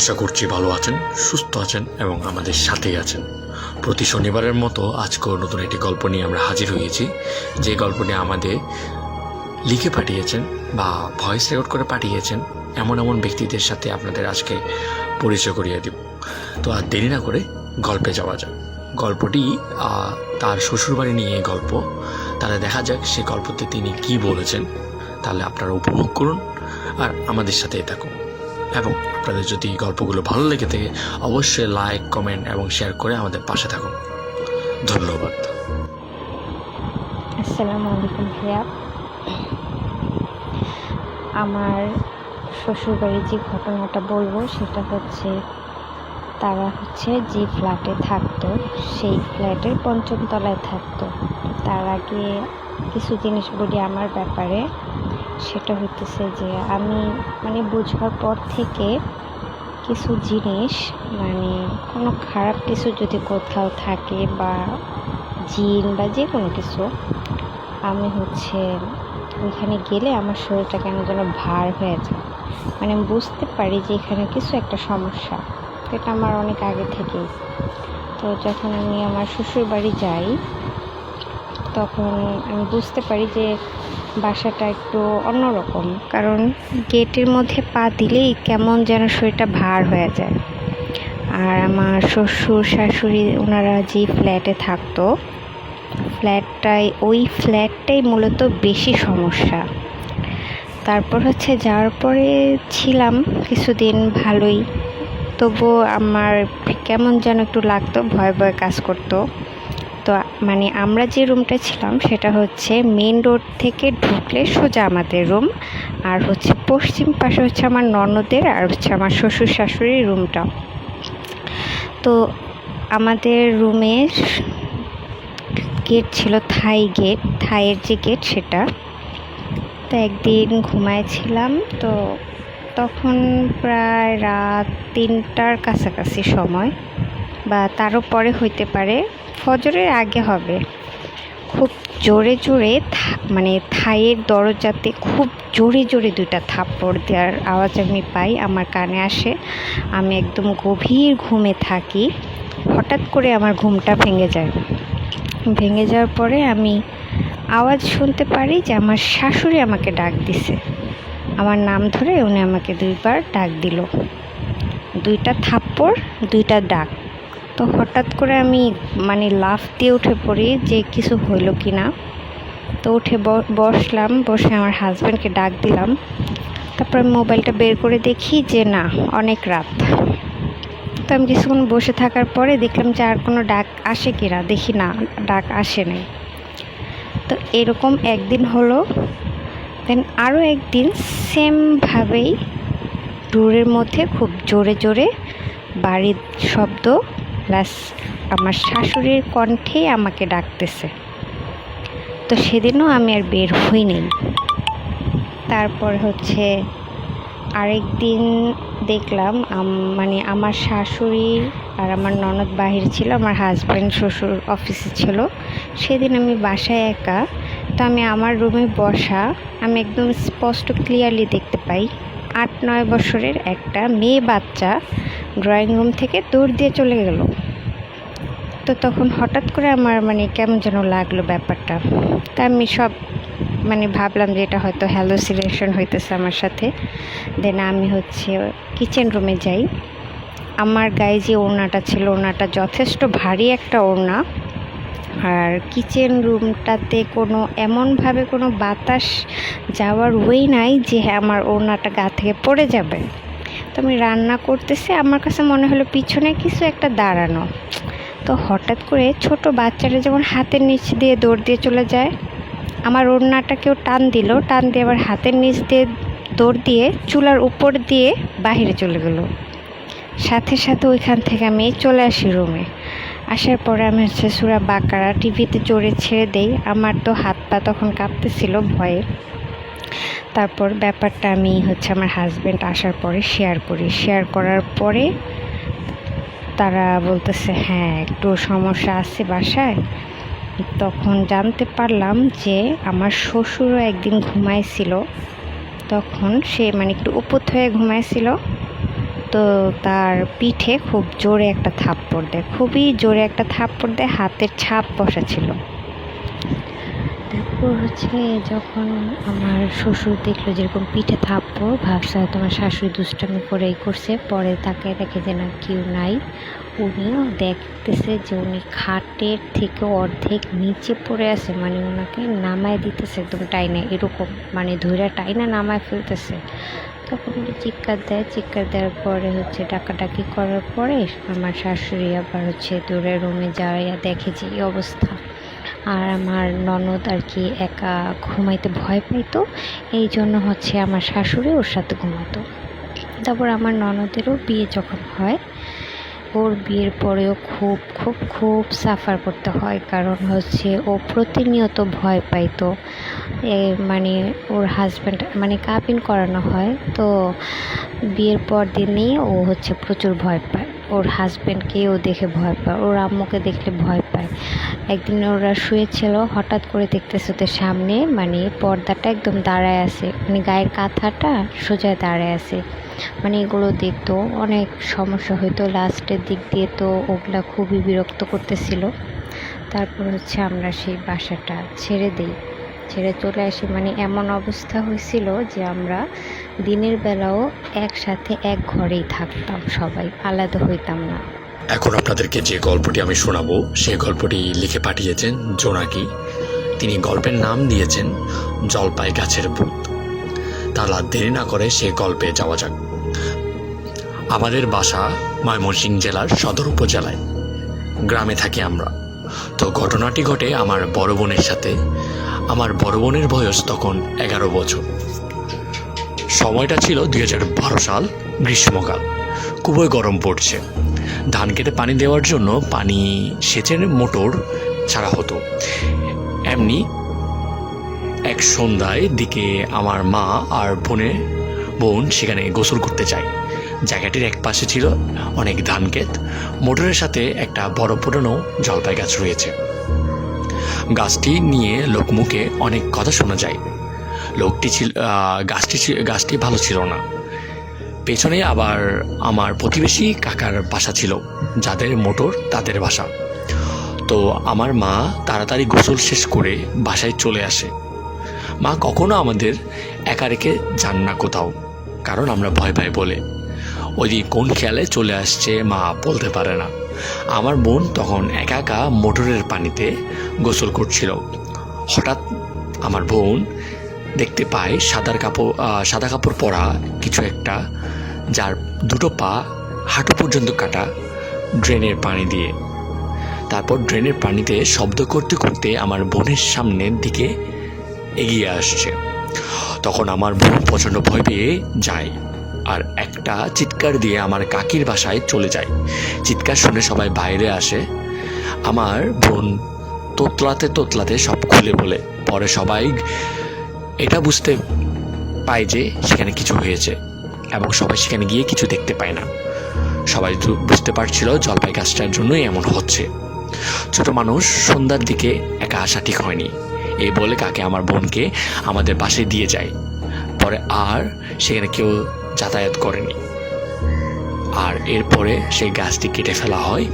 আশা করছি ভালো আছেন, সুস্থ আছেন এবং আমাদের সাথেই আছেন। প্রতি শনিবারের মতো আজকেও নতুন একটি গল্প নিয়ে আমরা হাজির হয়েছি। যে গল্পটি আমাদের লিখে পাঠিয়েছেন বা ভয়েস রেকর্ড করে পাঠিয়েছেন এমন এমন ব্যক্তিদের সাথে আপনাদের আজকে পরিচয় করিয়ে দেব। তো আর দেরি না করে গল্পে যাওয়া যাক। গল্পটি তার শ্বশুরবাড়ি নিয়ে গল্প। তাহলে দেখা যাক সে গল্পতে তিনি কি বলেছেন। তাহলে আপনারা উপভোগ করুন আর আমাদের সাথেই থাকুন। এবং আপনাদের যদি গল্পগুলো ভালো লেগে থাকে অবশ্যই লাইক, কমেন্ট এবং শেয়ার করে আমাদের পাশে থাকুন। ধন্যবাদ। আসসালামু আলাইকুম ভাইয়া। আমার শ্বশুরবাড়ির যে ঘটনাটা বলবো সেটা হচ্ছে, তারা যে ফ্ল্যাটে থাকতো সেই ফ্ল্যাটের ৫ম তলায় থাকতো। তার আগে কিছু জিনিস বলি আমার ব্যাপারে। সেটা হইতেছে যে আমি বোঝার পর থেকে কিছু জিনিস কোনো খারাপ কিছু যদি কোথাও থাকে বা জিন বা যে কোনো কিছু, আমি ওইখানে গেলে আমার শরীরটা কেন যেন ভার হয়ে যায়। আমি বুঝতে পারি যে এখানে কিছু একটা সমস্যা। এটা আমার অনেক আগে থেকেই। তো যখন আমি আমার শ্বশুর বাড়ি যাই তখন আমি বুঝতে পারি যে বাসাটা একটু অন্যরকম, কারণ গেটের মধ্যে পা দিলেই কেমন যেন শরীরটা ভার হয়ে যায়। আর আমার শ্বশুর শাশুড়ি ওনারা যে ফ্ল্যাটে থাকতো, ওই ফ্ল্যাটটাই মূলত বেশি সমস্যা। তারপর যাওয়ার পরে ছিলাম কিছুদিন ভালোই, তবুও আমার কেমন যেন একটু লাগতো, ভয় ভয় কাজ করতো। তো আমরা যে রুমটা ছিলাম সেটা মেন রোড থেকে ঢুকলে সোজা আমাদের রুম, আর পশ্চিম পাশে আমার ননদের আর আমার শ্বশুর শাশুড়ির রুমটা। তো আমাদের রুমের গেট ছিল থাইয়ের যে গেট সেটা। তো একদিন ঘুমাইছিলাম, তো তখন প্রায় রাত ৩টার কাছাকাছি সময় বা তারও পরে হইতে পারে, ফজরের আগে হবে। খুব জোরে জোরে থাইয়ের দরজাতে খুব জোরে জোরে 2টা থাপ্পড় দেওয়ার আওয়াজ আমি পাই, আমার কানে আসে। আমি একদম গভীর ঘুমে থাকি। হঠাৎ করে আমার ঘুমটা ভেঙে যাওয়ার পরে আমি আওয়াজ শুনতে পারি যে আমার শাশুড়ি আমাকে ডাক দিছে। আমার নাম ধরে উনি আমাকে 2বার ডাক দিল। 2টা থাপ্পড়, 2টা ডাক। তো হঠাৎ করে আমি লাফ দিয়ে উঠে পড়ি যে কিছু হইল কি না। তো উঠে বসলাম, বসে আমার হাজব্যান্ডকে ডাক দিলাম। তারপর মোবাইলটা বের করে দেখি যে না, অনেক রাত। তো আমি কিছুক্ষণ বসে থাকার পরে দেখলাম যে আর কোনো ডাক আসে কি না, দেখি না, ডাক আসে নাই। তো এরকম একদিন হলো। দেন আরও একদিন সেমভাবেই ডোরের মধ্যে খুব জোরে জোরে বাড়ির শব্দ, প্লাস আমার শাশুড়ির কণ্ঠে আমাকে ডাকতেছে। তো সেদিনও আমি আর বের হইনি। তারপর আরেক দিন দেখলাম আমার শাশুড়ি আর আমার ননদ বাহির ছিল, আমার হাজব্যান্ড শ্বশুর অফিসে ছিল। সেদিন আমি বাসায় একা। তো আমি আমার রুমে বসা, আমি একদম স্পষ্ট ক্লিয়ারলি দেখতে পাই 8-9 বছরের একটা মেয়ে বাচ্চা ড্রয়িং রুম থেকে দৌড় দিয়ে চলে গেল। তো তখন হঠাৎ করে আমার কেমন যেন লাগলো ব্যাপারটা। তা আমি সব ভাবলাম যে এটা হয়তো হ্যালুসিনেশন হইতেছে আমার সাথে। দেন আমি কিচেন রুমে যাই। আমার গায়ে যে ওড়নাটা ছিল, ওড়নাটা যথেষ্ট ভারী একটা ওড়না। আর কিচেন রুমটাতে এমনভাবে কোনো বাতাস যাওয়ার ওয়ে নাই যে আমার ওড়নাটা গা থেকে পড়ে যাবে। তো আমি রান্না করতেছি, আমার কাছে মনে হলো পিছনে কিছু একটা দাঁড়ানো। তো হঠাৎ করে ছোট বাচ্চারা যেমন হাতের নিচ দিয়ে দৌড় দিয়ে চলে যায়, আমার ওড়নাটা কেউ টান দিয়ে আবার হাতের নিচ দিয়ে দৌড় দিয়ে চুলার উপর দিয়ে বাহিরে চলে গেল। সাথে সাথে ওইখান থেকে আমি চলে আসি রুমে। আসার পরে আমি সূরা বাকারা টিভিতে জোরে ছেড়ে দেই। আমার তো হাত পা তখন কাঁপতেছিল ভয়ে। তারপর ব্যাপারটা আমি আমার হাজব্যান্ড আসার পরে শেয়ার করার পরে তারা বলতেছে হ্যাঁ একটু সমস্যা আছে বাসায়। তখন জানতে পারলাম যে আমার শ্বশুরও একদিন ঘুমাইছিল, তখন সে একটু উপর হয়ে ঘুমাইছিল। তো তার পিঠে খুব জোরে একটা থাপ্পড় দেয়, খুবই জোরে একটা থাপ্পড় দেয়, হাতের ছাপ বসা ছিল। তারপর হচ্ছে যখন আমার শ্বশুর দেখলো যেরকম পিঠে থাপ্পড়, ভাবছে হয়তো আমার শাশুড়ি দুষ্টামি করেই করছে। পরে তাকে দেখে যে না, কেউ নাই। উনিও দেখতেছে যে উনি খাটের থেকে অর্ধেক নিচে পড়ে আছে, মানে ওনাকে নামায় দিতেছে একদম টাইনে, এরকম মানে ধৈর্য টাইনা নামায় ফেলতেছে। তখন উনি চিৎকার দেয়, চিৎকার দেওয়ার পরে হচ্ছে ডাকাডাকি করার পরে আমার শাশুড়ি আবার হচ্ছে দৌড়ে রুমে যাওয়া দেখে যে এই অবস্থা। আর আমার ননদ আর কি একা ঘুমাইতে ভয় পাইতো, এই জন্য হচ্ছে আমার শাশুড়ি ওর সাথে ঘুমাতো। তারপর আমার ননদেরও বিয়ে যখন হয়, ওর বিয়ের পরেও খুব খুব খুব সাফার করতে হয়, কারণ হচ্ছে ও প্রতিনিয়ত ভয় পাইতো। মানে ওর হাজব্যান্ড মানে কাবিন করানো হয়, তো বিয়ের পর দিনেই ও হচ্ছে প্রচুর ভয় পায়। ওর হাজব্যান্ডকেও দেখে ভয় পায়, ওর আম্মুকে দেখলে ভয় পায়। একদিন ওরা শুয়েছিল, হঠাৎ করে দেখতেছে ওদের সামনে মানে পর্দাটা একদম দাঁড়ায় আছে, মানে গায়ের কাঁথাটা সোজা দাঁড়ায় আছে। মানে এগুলো দেখতো অনেক সমস্যা হইতো, লাস্টের দিক দিয়ে তো ওগুলা খুবই বিরক্ত করতেছিল। তারপর হচ্ছে আমরা সেই বাসাটা ছেড়ে চলে আসি। মানে এমন অবস্থা হয়েছিল যে আমরা দিনের বেলাও একসাথে এক ঘরেই থাকতাম, সবাই আলাদা হইতাম না। এখন আপনাদেরকে যে গল্পটি আমি শোনাবো সেই গল্পটি লিখে পাঠিয়েছেন জোনাকি। তিনি গল্পের নাম দিয়েছেন জলপাই গাছের ভূত। তাহলে আর দেরি না করে সে গল্পে যাওয়া যাক। আমাদের বাসা ময়মনসিংহ জেলার সদর উপজেলায়, গ্রামে থাকি আমরা। তো ঘটনাটি ঘটে আমার বড় বোনের সাথে। আমার বড় বোনের বয়স তখন 11 বছর। সময়টা ছিল 2012 সাল, গ্রীষ্মকাল। খুবই গরম পড়ছে। ধান কেটে পানি দেওয়ার জন্য পানি সেচের মোটর ছাড়া হতো। এমনি এক সন্ধ্যায় দিকে আমার মা আর বোন সেখানে গোসল করতে যায়। জায়গাটির এক পাশে ছিল অনেক ধান ক্ষেত। মোটরের সাথে একটা বড় পুরনো জলপাই গাছ রয়েছে। গাছটি নিয়ে লোকমুখে অনেক কথা শোনা যায়। গাছটি ভালো ছিল না। পেছনে আবার আমার প্রতিবেশী কাকার বাসা ছিল, যাদের মোটর তাদের বাসা। তো আমার মা তাড়াতাড়ি গোসল শেষ করে বাসায় চলে আসে। মা কখনো আমাদের একা রেখে যান না কোথাও, কারণ আমরা ভয় পাই বলে। ওইদিকে কোন খেয়ালে চলে আসছে মা বলতে পারে না। আমার বোন তখন একা একা মোটরের পানিতে গোসল করছিল। হঠাৎ আমার বোন দেখতে পায় সাদা কাপড় পরা কিছু একটা, যার দুটো পা হাঁটু পর্যন্ত কাটা, ড্রেনের পানি দিয়ে। তারপর ড্রেনের পানিতে শব্দ করতে করতে আমার বোনের সামনের দিকে এগিয়ে আসছে। তখন আমার বোন প্রচণ্ড ভয় পেয়ে যায় আর একটা চিৎকার দিয়ে আমার কাকির বাসায় চলে যায়। চিৎকার শুনে সবাই বাইরে আসে। আমার বোন তোতলাতে সব খুলে বলে। পরে সবাই এটা বুঝতে পায় যে সেখানে কিছু হয়েছে, এবং সবাই সেখানে গিয়ে কিছু দেখতে পায় না। সবাই বুঝতে পারছিল জলপাই গাছটার জন্যই এমন হচ্ছে। ছোট মানুষ, সন্ধ্যার দিকে একা আসা ঠিক হয়নি, এই বলে কাকে আমার বোনকে আমাদের বাসায় দিয়ে যায়। পরে আর সেখানে কেউ যাতায়াত করেনি। আর এরপরে সেই গাছটি কেটে ফেলা হয়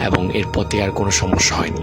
এবং এরপর থেকে আর কোনো সমস্যা হয়নি।